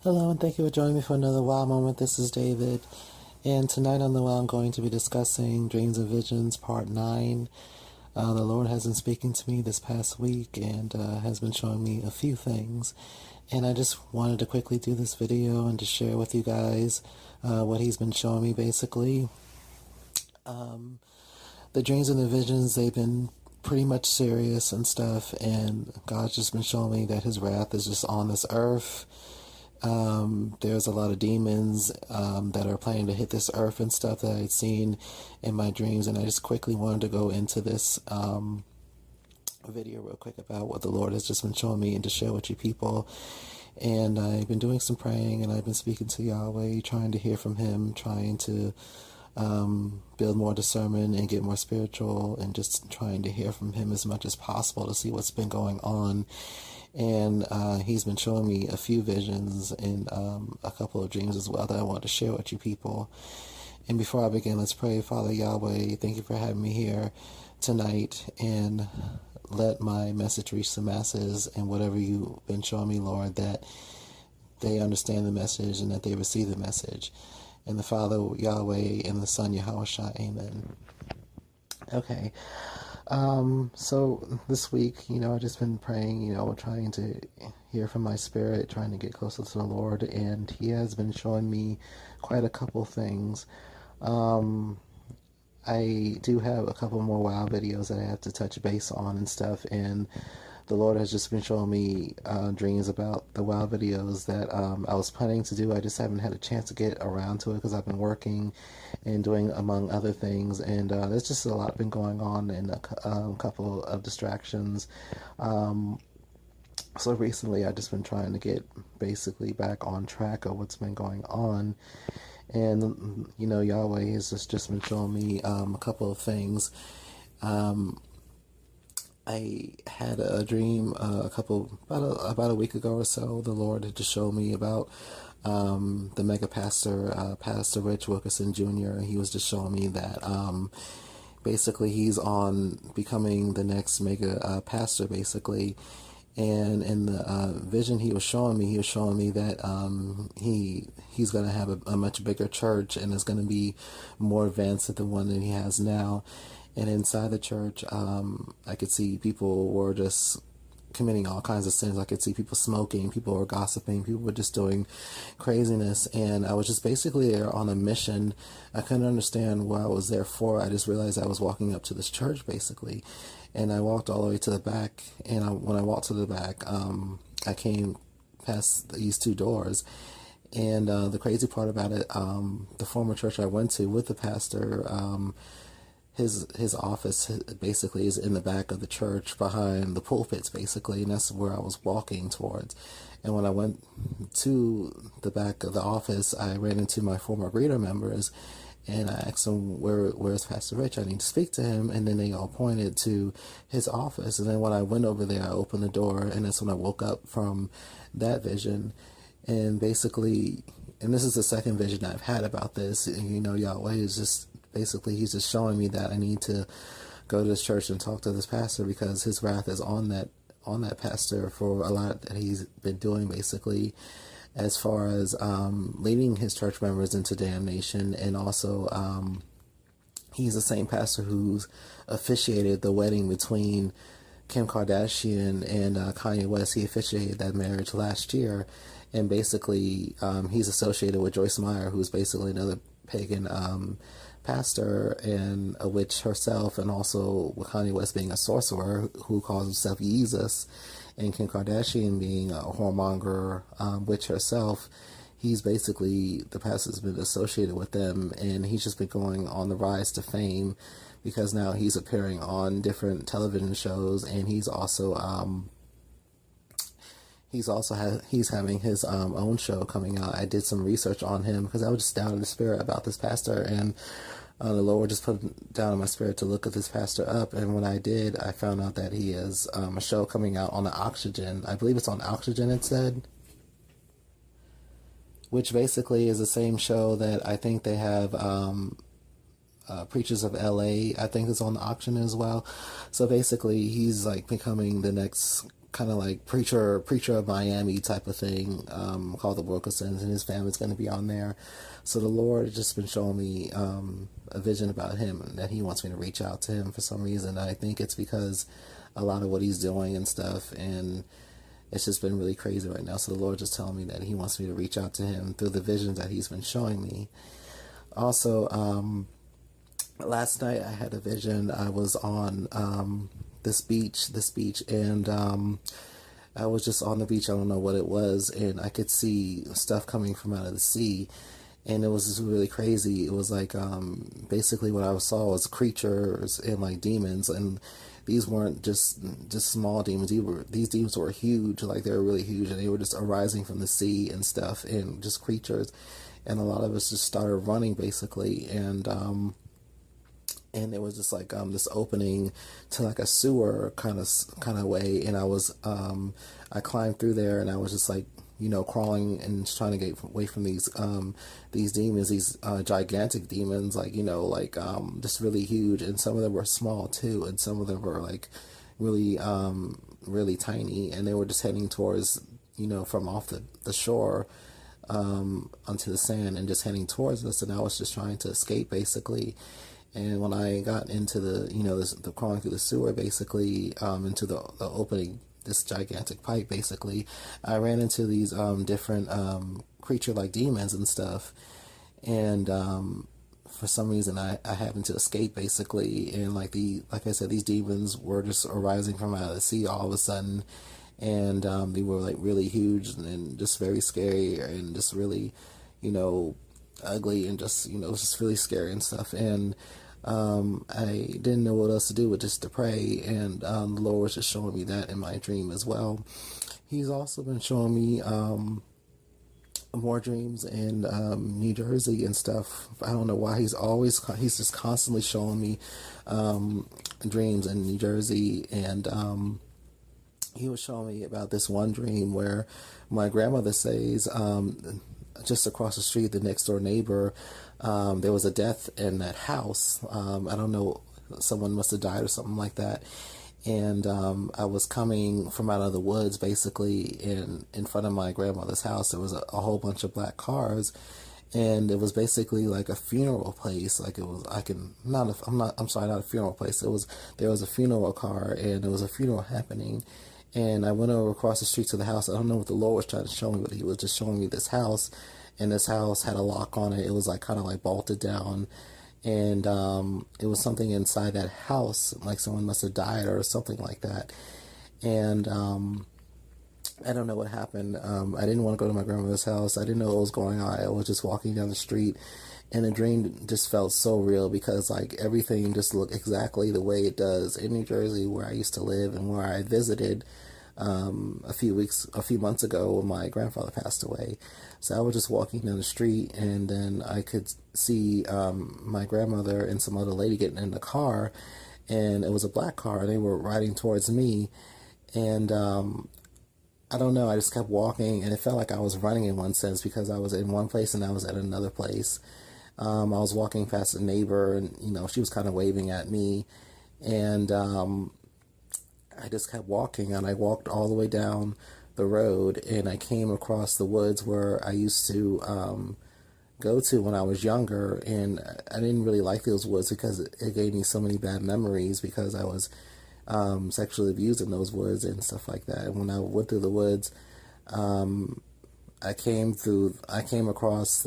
Hello, and thank you for joining me for another Wow Moment. This is David, and tonight on the Wow, I'm going to be discussing Dreams and Visions, Part 9. The Lord has been speaking to me this past week and has been showing me a few things, and I just wanted to quickly do this video and to share with you guys what He's been showing me, basically. The dreams and the visions, they've been pretty much serious and stuff, and God's just been showing me that His wrath is just on this earth. There's a lot of demons that are planning to hit this earth and stuff that I'd seen in my dreams, and I just quickly wanted to go into this video real quick about what the Lord has just been showing me and to share with you people. And I've been doing some praying, and I've been speaking to Yahweh, trying to hear from Him, trying to build more discernment and get more spiritual, and just trying to hear from Him as much as possible to see what's been going on. And He's been showing me a few visions and a couple of dreams as well that I want to share with you people. And before I begin, let's pray. Father Yahweh, thank you for having me here tonight, and let my message reach the masses, and whatever you've been showing me, Lord, that they understand the message and that they receive the message. And the Father Yahweh and the Son Yahushua, amen. Okay. So this week, I've just been praying, trying to hear from my spirit, trying to get closer to the Lord, and He has been showing me quite a couple things. I do have a couple more WoW videos that I have to touch base on and stuff, and the Lord has just been showing me dreams about the WoW videos that I was planning to do. I just haven't had a chance to get around to it because I've been working and doing, among other things, and there's just a lot been going on, and a couple of distractions. So recently I've just been trying to get basically back on track of what's been going on. And, Yahweh has just been showing me a couple of things. I had a dream about a week ago or so. The Lord had just showed me about the mega pastor, Pastor Rich Wilkerson Jr. He was just showing me that basically he's on becoming the next mega pastor, basically. And in the vision he was showing me that he's going to have a much bigger church, and it's going to be more advanced than the one that he has now. And inside the church, I could see people were just committing all kinds of sins. I could see people smoking, people were gossiping, people were just doing craziness. And I was just basically there on a mission. I couldn't understand what I was there for. I just realized I was walking up to this church, basically. And I walked all the way to the back. And when I walked to the back, I came past these two doors. And the crazy part about it, the former church I went to with the pastor, his office basically is in the back of the church behind the pulpits, basically, and that's where I was walking towards. And when I went to the back of the office, I ran into my former reader members, and I asked them, where's Pastor Rich? I need to speak to him. And then they all pointed to his office. And then when I went over there, I opened the door, and that's when I woke up from that vision. And basically, and this is the second vision I've had about this, and Yahweh is just basically, he's just showing me that I need to go to this church and talk to this pastor, because his wrath is on that pastor for a lot that he's been doing, basically, as far as leading his church members into damnation. And also he's the same pastor who's officiated the wedding between Kim Kardashian and Kanye West. He officiated that marriage last year, and basically he's associated with Joyce Meyer, who's basically another pagan pastor and a witch herself, and also with Kanye West being a sorcerer who calls himself Jesus, and Kim Kardashian being a whoremonger witch herself. He's basically, the pastor's been associated with them, and he's just been going on the rise to fame, because now he's appearing on different television shows, and he's also he's having his own show coming out. I did some research on him because I was just down in the spirit about this pastor, and the Lord just put it down in my spirit to look at this pastor up. And when I did, I found out that he has a show coming out on the Oxygen. I believe it's on Oxygen, it said, which basically is the same show that I think they have Preachers of LA. I think it's on the Oxygen as well. So basically, he's like becoming the next kind of like preacher of Miami type of thing, called the Wilkinsons, and his family's going to be on there. So the Lord has just been showing me a vision about him, and that he wants me to reach out to him for some reason. I think it's because a lot of what he's doing and stuff, and it's just been really crazy right now. So the Lord just telling me that he wants me to reach out to him through the visions that he's been showing me. Also, last night I had a vision. I was on this beach, and I was just on the beach. I don't know what it was, and I could see stuff coming from out of the sea, and it was just really crazy. It was like basically what I saw was creatures and like demons, and these weren't just small demons. These demons were huge, like they were really huge, and they were just arising from the sea and stuff, and just creatures. And a lot of us just started running basically, and it was just like this opening to like a sewer kind of way, and I climbed through there, and I was just like, crawling and trying to get away from these demons, these gigantic demons, like, just really huge, and some of them were small too, and some of them were like really really tiny, and they were just heading towards, from off the shore onto the sand, and just heading towards us, and I was just trying to escape basically. And when I got into the crawling through the sewer basically, into the opening, this gigantic pipe basically, I ran into these different creature-like demons and stuff, and for some reason I happened to escape basically, and like I said, these demons were just arising from out of the sea all of a sudden, and they were like really huge and just very scary, and just really, ugly, and just, it was just really scary and stuff. And I didn't know what else to do but just to pray, and the Lord was just showing me that in my dream as well. He's also been showing me more dreams in New Jersey and stuff. I don't know why he's just constantly showing me dreams in New Jersey, and he was showing me about this one dream where my grandmother says just across the street, the next door neighbor, there was a death in that house. I don't know, someone must have died or something like that. And I was coming from out of the woods, basically, in front of my grandmother's house. There was a whole bunch of black cars, and it was basically like a funeral place. Like it was, I'm sorry, not a funeral place. There was a funeral car, and there was a funeral happening. And I went over across the street to the house. I don't know what the Lord was trying to show me, but he was just showing me this house, and this house had a lock on it. It was like kind of like bolted down, and it was something inside that house, like someone must have died or something like that. And I don't know what happened. I didn't want to go to my grandmother's house. I didn't know what was going on. I was just walking down the street, and the dream just felt so real, because like everything just looked exactly the way it does in New Jersey, where I used to live and where I visited a few months ago when my grandfather passed away. So I was just walking down the street, and then I could see my grandmother and some other lady getting in the car, and it was a black car, and they were riding towards me. And I don't know, I just kept walking, and it felt like I was running in one sense, because I was in one place and I was at another place. I was walking past a neighbor, and she was kind of waving at me, and I just kept walking, and I walked all the way down the road, and I came across the woods where I used to go to when I was younger, and I didn't really like those woods because it gave me so many bad memories, because I was sexually abused in those woods and stuff like that. And when I went through the woods, I came across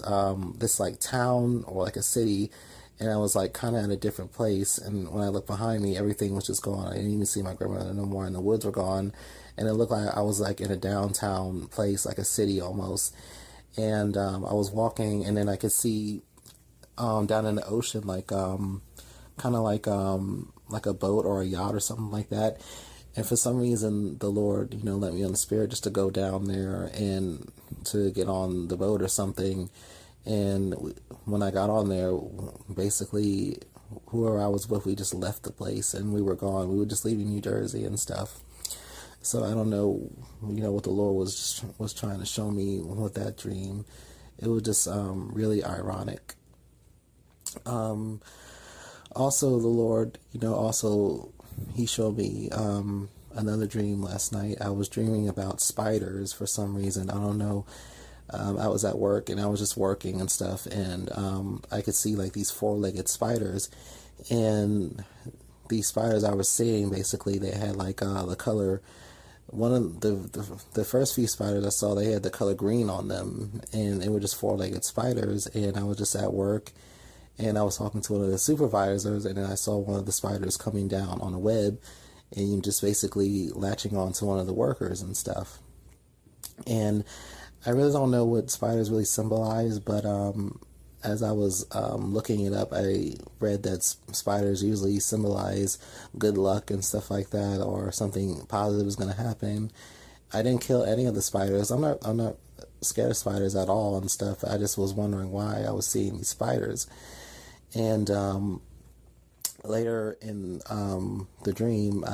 this like town or like a city, and I was like kind of in a different place. And when I looked behind me, everything was just gone. I didn't even see my grandmother no more, and the woods were gone. And it looked like I was like in a downtown place, like a city almost. And I was walking, and then I could see down in the ocean, like kind of like a boat or a yacht or something like that. And for some reason, the Lord, let me on the spirit just to go down there and to get on the boat or something. And when I got on there, basically, whoever I was with, we just left the place and we were gone. We were just leaving New Jersey and stuff. So I don't know, what the Lord was trying to show me with that dream. It was just really ironic. Also, the Lord, he showed me another dream last night. I was dreaming about spiders for some reason. I don't know. I was at work and I was just working and stuff, and I could see like these four-legged spiders, and these spiders I was seeing, basically they had like the color. One of the first few spiders I saw, they had the color green on them, and they were just four-legged spiders. And I was just at work, and I was talking to one of the supervisors, and then I saw one of the spiders coming down on a web, and just basically latching on to one of the workers and stuff. And I really don't know what spiders really symbolize, but as I was looking it up, I read that spiders usually symbolize good luck and stuff like that, or something positive is going to happen. I didn't kill any of the spiders. I'm not scared of spiders at all and stuff. I just was wondering why I was seeing these spiders. And later in the dream,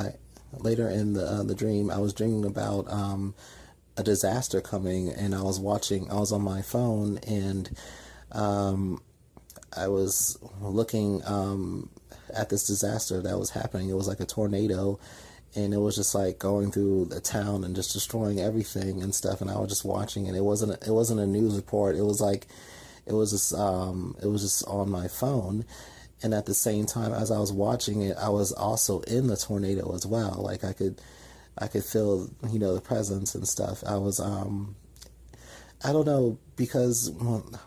the dream, I was dreaming about a disaster coming, and I was on my phone, and I was looking at this disaster that was happening. It was like a tornado, and it was just like going through the town and just destroying everything and stuff. And I was just watching it. It wasn't a news report. It was just on my phone. And at the same time as I was watching it, I was also in the tornado as well. Like I could feel, the presence and stuff. I was I don't know, because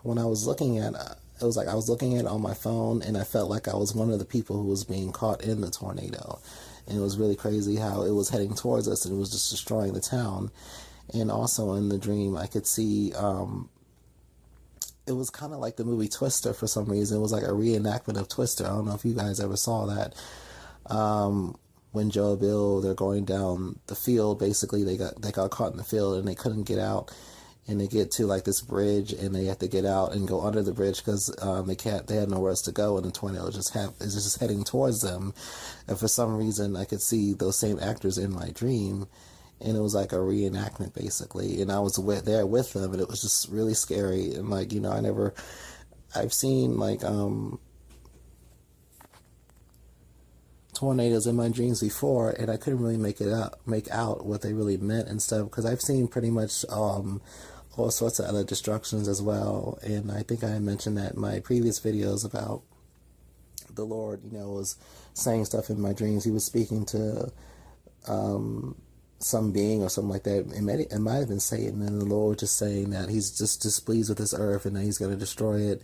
when I was looking at it was like I was looking at it on my phone, and I felt like I was one of the people who was being caught in the tornado. And it was really crazy how it was heading towards us, and it was just destroying the town. And also in the dream, I could see it was kind of like the movie Twister for some reason. It was like a reenactment of Twister. I don't know if you guys ever saw that. When Joe and Bill, they're going down the field, basically they got caught in the field and they couldn't get out. And they get to like this bridge, and they have to get out and go under the bridge because they had nowhere else to go, and the tornado is just heading towards them. And for some reason, I could see those same actors in my dream, and it was like a reenactment basically. And I was there with them, and it was just really scary. And like I've seen like tornadoes in my dreams before, and I couldn't really make out what they really meant and stuff, because I've seen pretty much all sorts of other destructions as well. And I think I mentioned that in my previous videos about the Lord, was saying stuff in my dreams. He was speaking to some being or something like that. It might have been Satan, and the Lord just saying that he's just displeased with this earth and that he's going to destroy it.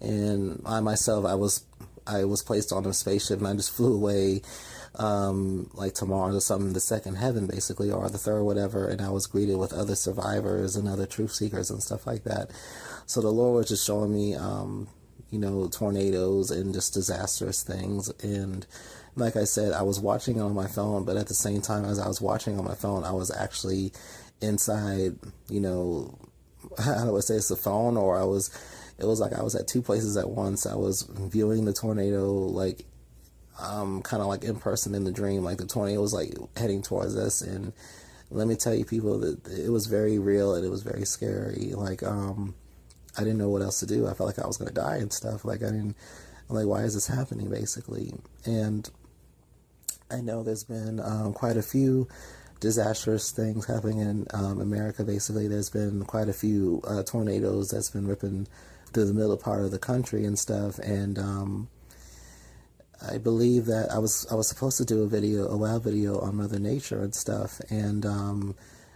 And I myself, I was placed on a spaceship, and I just flew away like to Mars or something, the second heaven basically, or the third, whatever. And I was greeted with other survivors and other truth seekers and stuff like that. So the Lord was just showing me tornadoes and just disastrous things. And like I said, I was watching on my phone, but at the same time as I was watching on my phone, I was actually inside, how do I say, it's the phone, or it was like I was at two places at once. I was viewing the tornado, like, kind of like in person in the dream. Like the tornado was like heading towards us. And let me tell you, people, that it was very real, and it was very scary. Like, I didn't know what else to do. I felt like I was going to die and stuff. Like, I'm like, why is this happening, basically? And I know there's been quite a few disastrous things happening in America, basically. There's been quite a few tornadoes that's been ripping through the middle part of the country and stuff. And I believe that I was supposed to do a W.O.W video on Mother Nature and stuff, and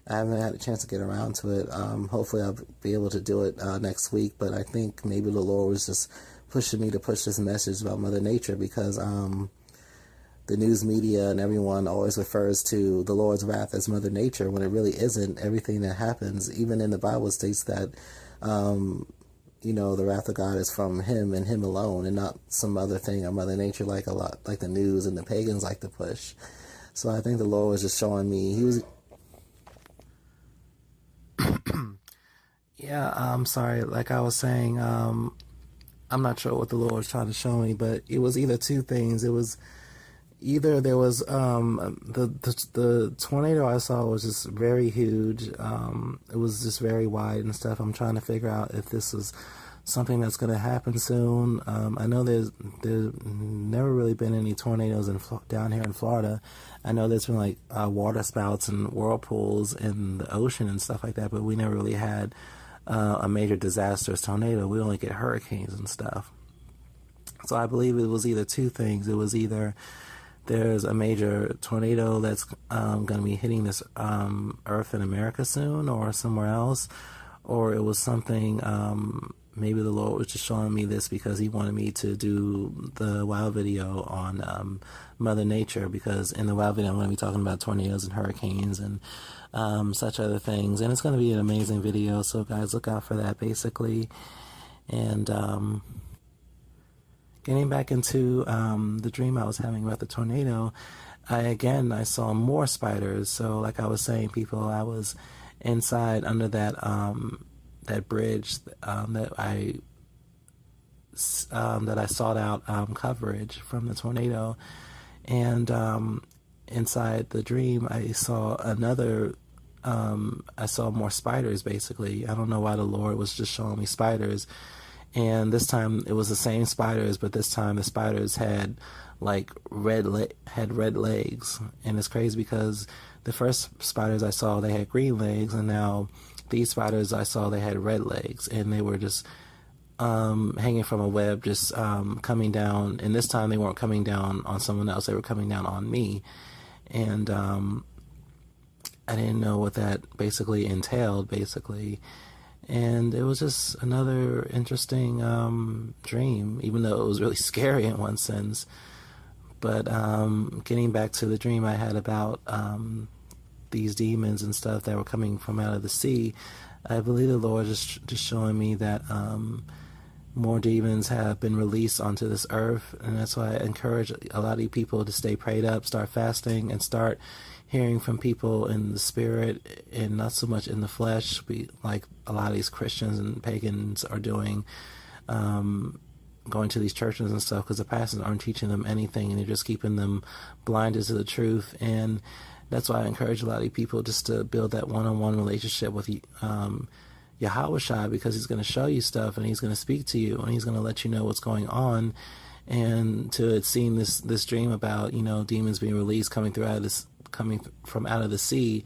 I haven't had a chance to get around to it. Hopefully I'll be able to do it next week, but I think maybe the Lord was just pushing me to push this message about Mother Nature, because the news media and everyone always refers to the Lord's wrath as Mother Nature, when it really isn't. Everything that happens, even in the Bible, states that the wrath of God is from him and him alone, and not some other thing or Mother Nature, like the news and the pagans like to push. So I think the Lord was just showing me, yeah, I'm sorry, like I was saying, I'm not sure what the Lord was trying to show me, but it was either two things. It was either there was the tornado I saw was just very huge. It was just very wide and stuff. I'm trying to figure out if this was something that's going to happen soon. I know there's never really been any tornadoes down here in Florida. I know there's been like water spouts and whirlpools in the ocean and stuff like that, but we never really had a major disastrous tornado. We only get hurricanes and stuff. So I believe it was either two things. It was either there's a major tornado that's going to be hitting this earth in America soon or somewhere else, or it was something, maybe the Lord was just showing me this because he wanted me to do the WOW video on Mother Nature, because in the WOW video I'm going to be talking about tornadoes and hurricanes and such other things, and it's going to be an amazing video, so guys, look out for that basically. And getting back into the dream I was having about the tornado, I saw more spiders. So like I was saying, people, I was inside under that that bridge that I sought out coverage from the tornado, and inside the dream I saw I saw more spiders basically. I don't know why the Lord was just showing me spiders. And this time it was the same spiders, but this time the spiders had like red legs. And it's crazy because the first spiders I saw, they had green legs, and now these spiders I saw, they had red legs, and they were just hanging from a web, just coming down. And this time they weren't coming down on someone else, they were coming down on me. And I didn't know what that basically entailed, basically. And it was just another interesting dream, even though it was really scary in one sense. But getting back to the dream I had about these demons and stuff that were coming from out of the sea, I believe the Lord is just showing me that more demons have been released onto this earth. And that's why I encourage a lot of you people to stay prayed up, start fasting, and start hearing from people in the spirit and not so much in the flesh, like a lot of these Christians and pagans are doing, going to these churches and stuff, because the pastors aren't teaching them anything and they're just keeping them blinded to the truth. And that's why I encourage a lot of people just to build that one-on-one relationship with Yahweh, because he's going to show you stuff and he's going to speak to you and he's going to let you know what's going on. And to have seen this dream about, demons being released coming from out of the sea,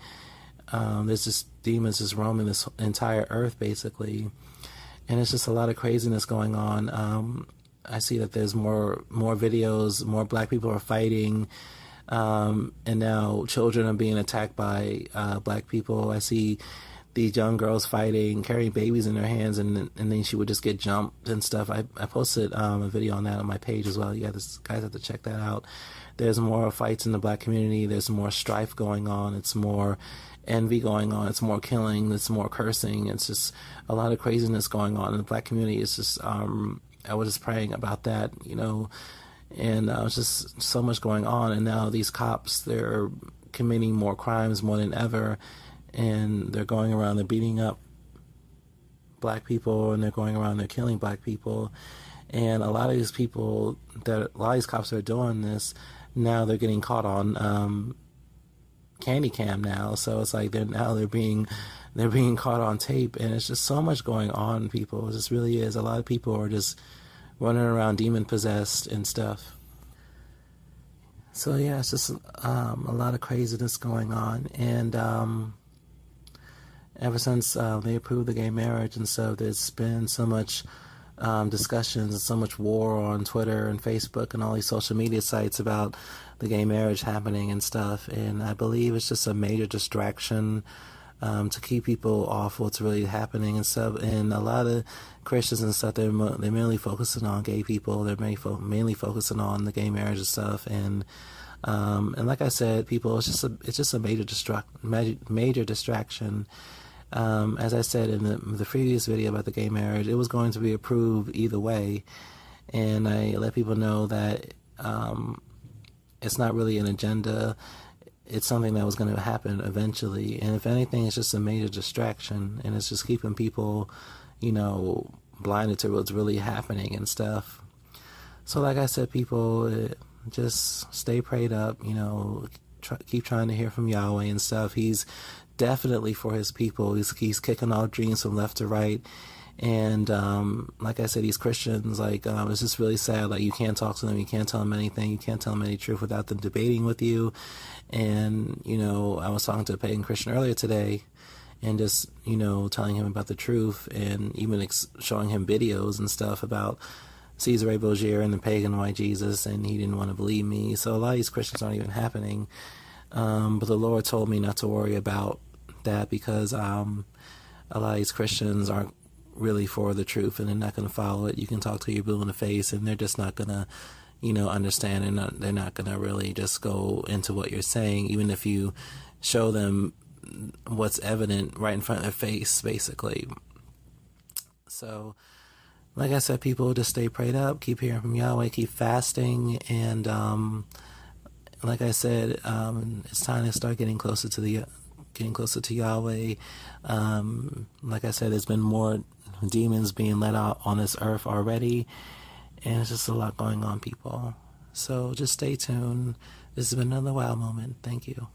there's just demons just roaming this entire earth basically, and it's just a lot of craziness going on. I see that there's more videos, more black people are fighting, and now children are being attacked by black people. I see these young girls fighting, carrying babies in their hands, and then she would just get jumped and stuff. I posted a video on that on my page as well. You guys have to check that out. There's more fights in the black community. There's more strife going on. It's more envy going on. It's more killing. It's more cursing. It's just a lot of craziness going on in the black community. It's just, I was just praying about that, and it's just so much going on. And now these cops, they're committing more crimes more than ever. And they're going around, they're beating up black people, and they're going around, they're killing black people. And a lot of these cops are doing this, now they're getting caught on candy cam now. So it's like they're being caught on tape, and it's just so much going on, people. It just really is. A lot of people are just running around demon possessed and stuff. So yeah, it's just a lot of craziness going on. And ever since they approved the gay marriage and stuff, there's been so much discussions and so much war on Twitter and Facebook and all these social media sites about the gay marriage happening and stuff. And I believe it's just a major distraction to keep people off what's really happening and stuff. And a lot of Christians and stuff, they're mainly focusing on gay people. They're mainly focusing on the gay marriage and stuff. And like I said, people, it's just a major distraction. As I said in the previous video about the gay marriage, it was going to be approved either way, and I let people know that it's not really an agenda. It's something that was going to happen eventually, and if anything, it's just a major distraction, and it's just keeping people, blinded to what's really happening and stuff. So like I said, people, just stay prayed up, keep trying to hear from Yahweh and stuff. He's definitely for his people. He's kicking off dreams from left to right, And like I said, these Christians, like, it's just really sad. Like, you can't talk to them, you can't tell them anything, you can't tell them any truth without them debating with you. And, you know, I was talking to a pagan Christian earlier today, and just, you know, telling him about the truth, and even showing him videos and stuff about Caesar A. Borgia and the pagan white Jesus, and he didn't want to believe me. So a lot of these Christians aren't even happening. But the Lord told me not to worry about that, because a lot of these Christians aren't really for the truth, and they're not going to follow it. You can talk to your blue in the face, and they're just not going to, you know, understand, and they're not going to really just go into what you're saying, even if you show them what's evident right in front of their face, basically. So, like I said, people, just stay prayed up, keep hearing from Yahweh, keep fasting, and like I said, it's time to start getting closer to Yahweh. Like I said, there's been more demons being let out on this earth already, and it's just a lot going on, people. So just stay tuned. This has been another WOW moment. Thank you.